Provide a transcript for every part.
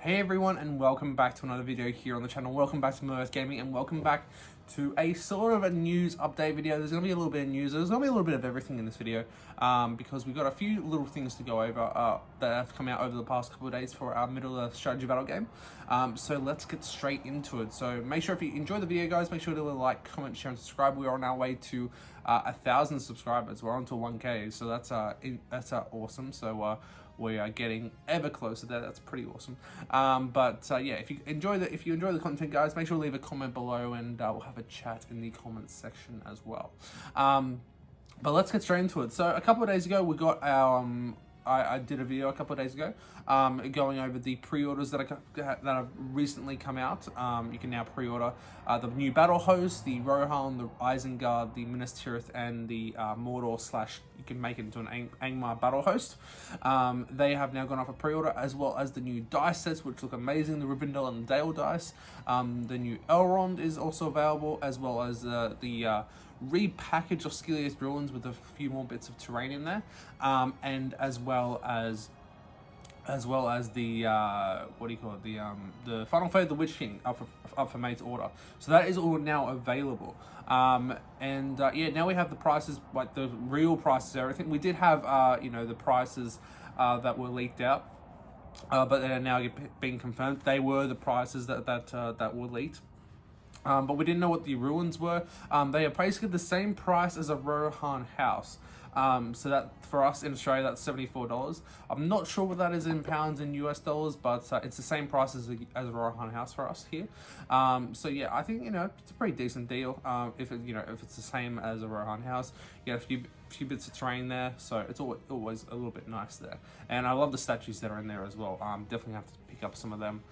Hey everyone, and welcome back to another video here on the channel. Welcome back to Merv Gaming, and welcome back to a sort of a news update video. There's going to be a little bit of news. There's going to be a little bit of everything in this video because we've got a few little things to go over that have come out over the past couple of days for our Middle-earth strategy battle game. So let's get straight into it. So make sure if you enjoy the video, guys, make sure to like, comment, share, and subscribe. We are on our way to 1,000 subscribers. We're on to 1K, so that's awesome. So we are getting ever closer there. That's pretty awesome. Yeah, if you enjoy the content, guys, make sure to leave a comment below, and we'll have a chat in the comments section as well. But let's get straight into it. So a couple of days ago, we got our I did a video a couple of days ago going over the pre-orders that have recently come out. You can now pre-order the new Battlehosts, the Rohan, the Isengard, the Minas Tirith, and the Mordor / you can make it into an Angmar Battlehost. They have now gone up for pre-order, as well as the new dice sets, which look amazing, the Rivendell and the Dale dice. The new Elrond is also available, as well as the repackage of Skilia's Ruins with a few more bits of terrain in there, and as well as the what do you call it, the Final Fate of the Witch King up for Mate's order. So that is all now available. Yeah, now we have the prices, like the real prices, everything. We did have the prices that were leaked out, but they are now being confirmed. They were the prices that were leaked. But we didn't know what the ruins were. They are basically the same price as a Rohan house. So that for us in Australia, that's $74. I'm not sure what that is in pounds and US dollars, but it's the same price as a Rohan house for us here. So yeah, I think it's a pretty decent deal. If it's the same as a Rohan house, you get a few bits of terrain there, so it's always a little bit nice there. And I love the statues that are in there as well. Definitely have to pick up some of them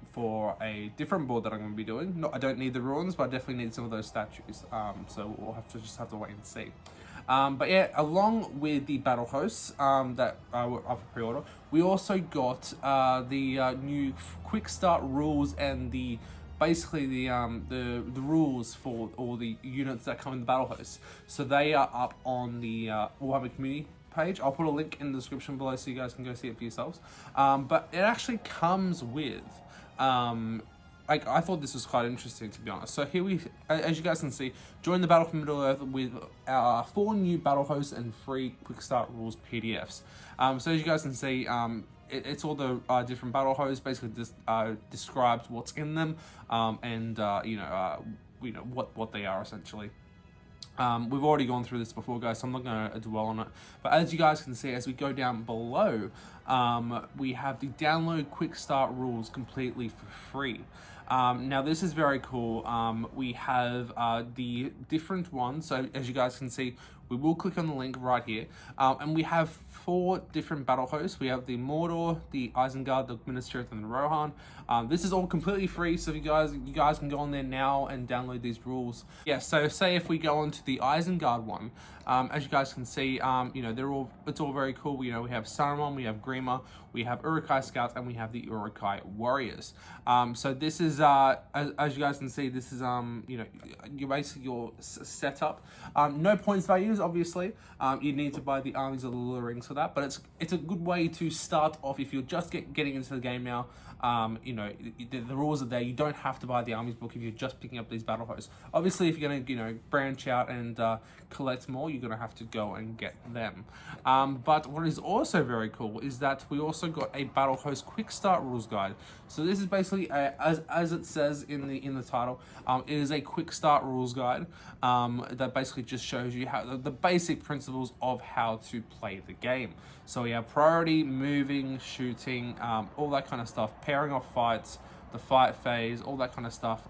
for a different board that I'm going to be doing. I don't need the ruins, but I definitely need some of those statues. So we'll have to wait and see. But yeah, along with the battle hosts that were up for pre-order, we also got the new quick start rules and basically the rules for all the units that come in the battle hosts. So they are up on the Warhammer community page. I'll put a link in the description below so you guys can go see it for yourselves. But it actually comes with I thought this was quite interesting, to be honest. So here as you guys can see, join the Battle for Middle-earth with our 4 new battle hosts and 3 quick start rules PDFs. So as you guys can see, it's all the different battle hosts. Basically, this describes what's in them, and what they are essentially. We've already gone through this before, guys, so I'm not going to dwell on it. But as you guys can see, as we go down below, we have the download quick start rules completely for free. Now this is very cool. We have the different ones. So as you guys can see, we will click on the link right here, and we have 4 different battle hosts. We have the Mordor, the Isengard, the Minas Tirith, and the Rohan. This is all completely free, so if you guys can go on there now and download these rules. Yeah, so say if we go on to the Isengard one, as you guys can see, it's all very cool. We have Saruman, we have Grima, we have Uruk-hai Scouts, and we have the Uruk-hai Warriors. So this is as you guys can see, this is your setup. No points values, obviously. You need to buy the armies of the Lord of the Rings for that, but it's a good way to start off if you're just getting into the game now. The rules are there. You don't have to buy the armies book if you're just picking up these battle hosts. Obviously, if you're going to branch out and collect more, you're going to have to go and get them. But what is also very cool is that we also got a battle host quick start rules guide. So this is basically as it says in the title, it is a quick start rules guide that basically just shows you how the basic principles of how to play the game. So we have priority, moving, shooting, all that kind of stuff, pairing off fights, the fight phase, all that kind of stuff.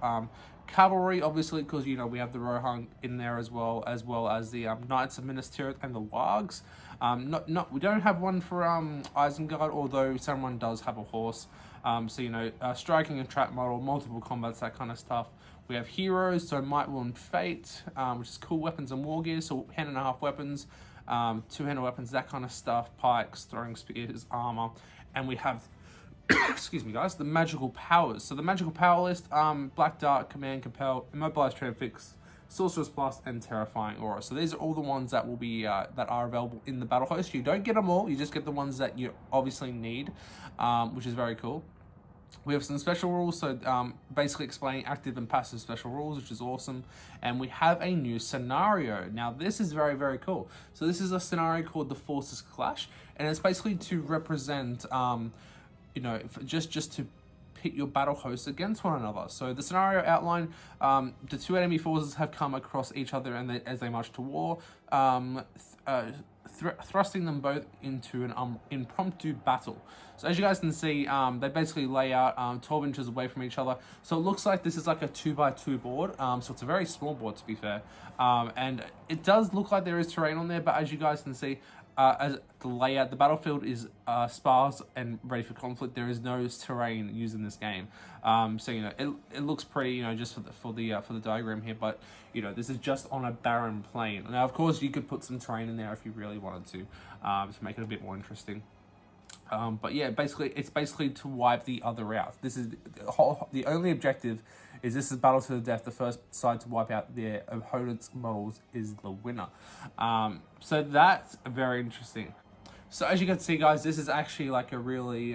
Cavalry, obviously, because we have the Rohan in there as well as the Knights of Minas Tirith and the Wargs. We don't have one for Isengard, although someone does have a horse. Striking and trap model, multiple combats, that kind of stuff. We have heroes, so Might, Will, and Fate, which is cool weapons and war gear, so hand and a half weapons, 2-handed weapons, that kind of stuff, pikes, throwing spears, armor, and we have excuse me, guys, the magical powers. So the magical power list, Black Dart, Command, Compel, Immobilize, Transfix, Sorcerer's Plus, and Terrifying Aura. So these are all the ones that will be that are available in the battle host. You don't get them all, you just get the ones that you obviously need, which is very cool. We have some special rules, so basically explaining active and passive special rules, which is awesome. And we have a new scenario. Now, this is very, very cool. So this is a scenario called the Forces Clash, and it's basically to represent, you know, just to pit your battle hosts against one another. So the scenario outline, the two enemy forces have come across each other and as they march to war, thrusting them both into an impromptu battle. So as you guys can see, they basically lay out 12 inches away from each other. So it looks like this is like a 2x2 board. So it's a very small board, to be fair. And it does look like there is terrain on there, but as you guys can see, as the layout, the battlefield is sparse and ready for conflict. There is no terrain used in this game, so you know it looks pretty, you know, just for the diagram here. But you know, this is just on a barren plain. Now, of course, you could put some terrain in there if you really wanted to make it a bit more interesting. But yeah, basically, it's basically to wipe the other out. This is the only objective. This is battle to the death. The first side to wipe out their opponent's models is the winner. So that's very interesting. So as you can see, guys, this is actually like a really,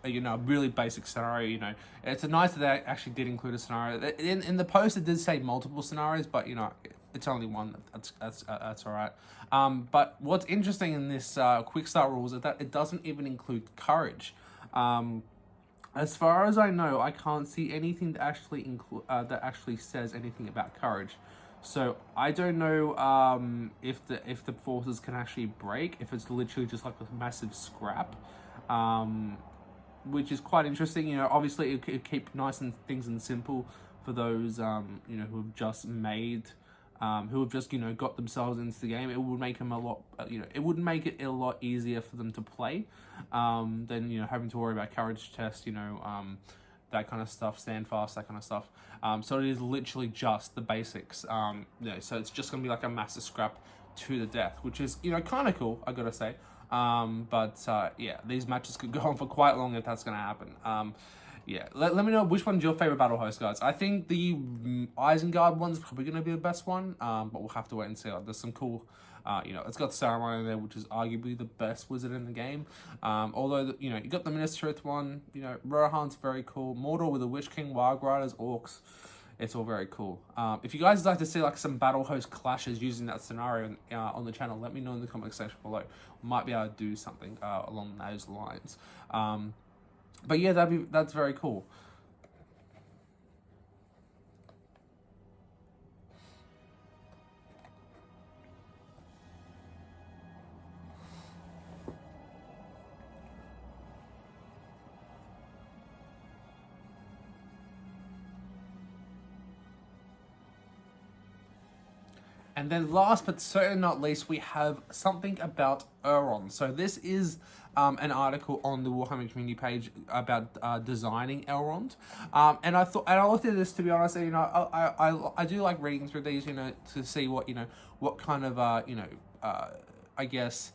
you know, really basic scenario. You know, it's nice that they actually did include a scenario. In the post, it did say multiple scenarios, but you know, it's only one. That's all right. But what's interesting in this quick start rules is that it doesn't even include courage. As far as I know, I can't see anything that actually says anything about courage. So I don't know if the forces can actually break, if it's literally just like a massive scrap, which is quite interesting. You know, obviously it could keep things and simple for those you know, who have just made. Who have just, you know, got themselves into the game. It would make them a lot, you know, it would make it a lot easier for them to play than, you know, having to worry about courage test, you know, that kind of stuff, stand fast, that kind of stuff. So it is literally just the basics. You know, so it's just going to be like a massive scrap to the death, which is, you know, kind of cool, I gotta say. But yeah, these matches could go on for quite long if that's going to happen. Yeah, let me know which one's your favorite battle host, guys. I think the Isengard one's probably going to be the best one, but we'll have to wait and see. There's some cool, you know, it's got Saruman in there, which is arguably the best wizard in the game. Although, you know, you got the Minas Tirith one, you know, Rohan's very cool. Mordor with the Witch King, Wild Riders, Orcs. It's all very cool. If you guys would like to see like some battle host clashes using that scenario on the channel, let me know in the comment section below. We might be able to do something along those lines. But yeah, that's very cool. And then last but certainly not least, we have something about Elrond. So this is an article on the Warhammer community page about designing Elrond. And I looked at this, to be honest, and, you know, I do like reading through these, you know, to see what, you know, what kind of, you know, I guess,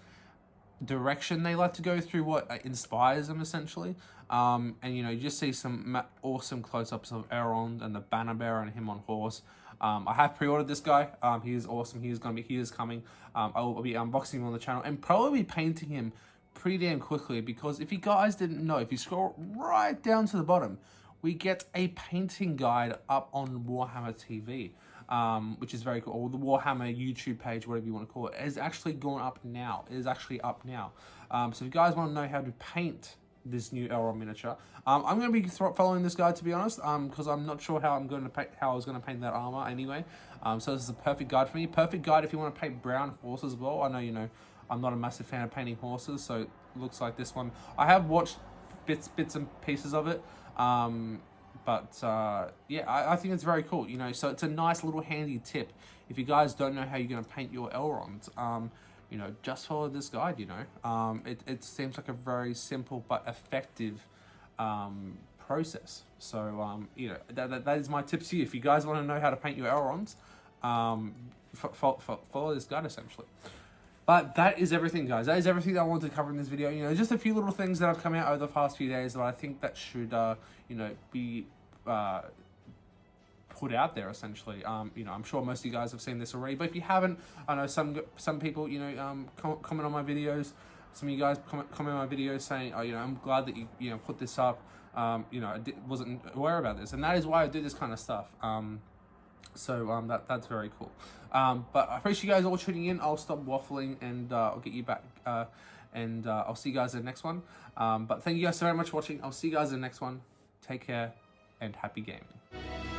direction they like to go through, what inspires them essentially. And you know, you just see some awesome close-ups of Elrond and the banner bearer and him on horse. I have pre-ordered this guy. He is awesome. He is coming. I will be unboxing him on the channel and probably be painting him pretty damn quickly, because if you guys didn't know, if you scroll right down to the bottom, we get a painting guide up on Warhammer TV. Which is very cool, or the Warhammer YouTube page, whatever you want to call it, is actually gone up now. It is actually up now. So if you guys want to know how to paint this new Elrond miniature, I'm going to be following this guide, to be honest, because I'm not sure how I was going to paint that armor anyway. So this is a perfect guide for me. Perfect guide if you want to paint brown horses as well. I know, you know, I'm not a massive fan of painting horses, so it looks like this one. I have watched bits and pieces of it. But yeah, I think it's very cool, you know, so it's a nice little handy tip. If you guys don't know how you're going to paint your Elrond, you know, just follow this guide, you know. It seems like a very simple but effective process. So, you know, that is my tips to you. If you guys want to know how to paint your Elronds, follow this guide, essentially. But that is everything, guys. That is everything that I wanted to cover in this video. You know, just a few little things that have come out over the past few days that I think that should, you know, be put out there, essentially. You know, I'm sure most of you guys have seen this already, but if you haven't, I know some people, you know, comment on my videos, some of you guys comment on my videos saying, oh, you know, I'm glad that you put this up. You know, I wasn't aware about this, and that is why I do this kind of stuff. So that's very cool. But I appreciate you guys all tuning in. I'll stop waffling and I'll get you back. And I'll see you guys in the next one. But thank you guys so very much for watching. I'll see you guys in the next one. Take care and happy gaming.